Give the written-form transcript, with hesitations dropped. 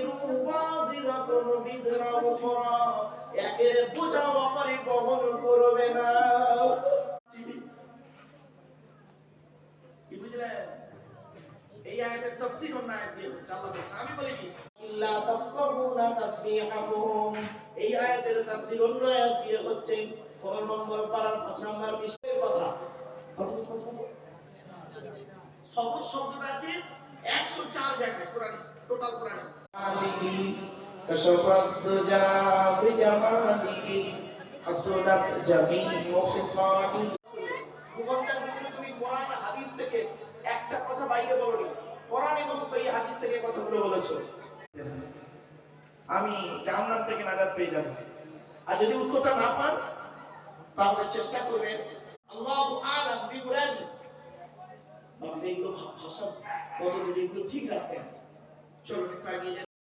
তাজিরু ওয়াজিরাতুন বিযরা উখরা, একের বোঝা অপরে বহন করবে না। কি বুঝলেন? এই আয়াতের তাফসীর অন্য আয়াত দিয়ে হচ্ছে। আল্লাহ বলছে, আমি বলি কি ইল্লা তাফকাহুনা তাসবিহাহুম, এই আয়াতের তাফসীর অন্য আয়াত দিয়ে হচ্ছে 15 নম্বর পারার 5 নম্বর পৃষ্ঠার কথা। সবর শব্দটা আছে 104 জায়গায় কোরআনে, টোটাল কোরআনে। আলিহি কাশাফাত দুজা বিজামালিহি হাসুনাত জামিউ খিসালি। ঘন্টার ভিতরে তুমি কোরআন হাদিস থেকে একটা কথা বাইরে বলোনি, কোরআন এবং সহিহ হাদিস থেকে কথাগুলো বলেছো, আমি জান্নাত থেকে নাজাত পেয়ে যাব। আর যদি উত্তরটা না পান তাহলে চেষ্টা করবেন আল্লাহু আ'লাম বিমুরাদি, আপনি এগুলো ভাষা বদলে এগুলো ঠিক রাখবেন। চলুন একটু এগিয়ে